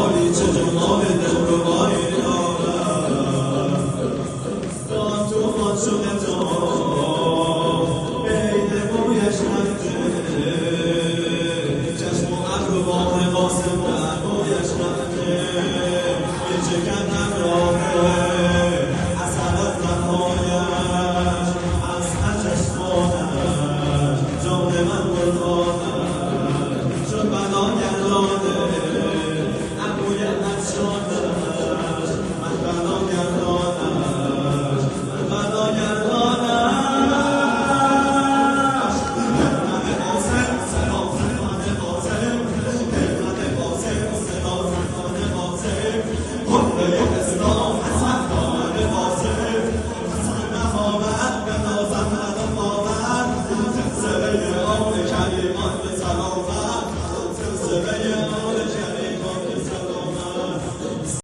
حالی چه جمال دلربایی دارد با تو خود شده تو بین مویش رفته چشم و ابر و بام قاسم در مویش رفته یه چکن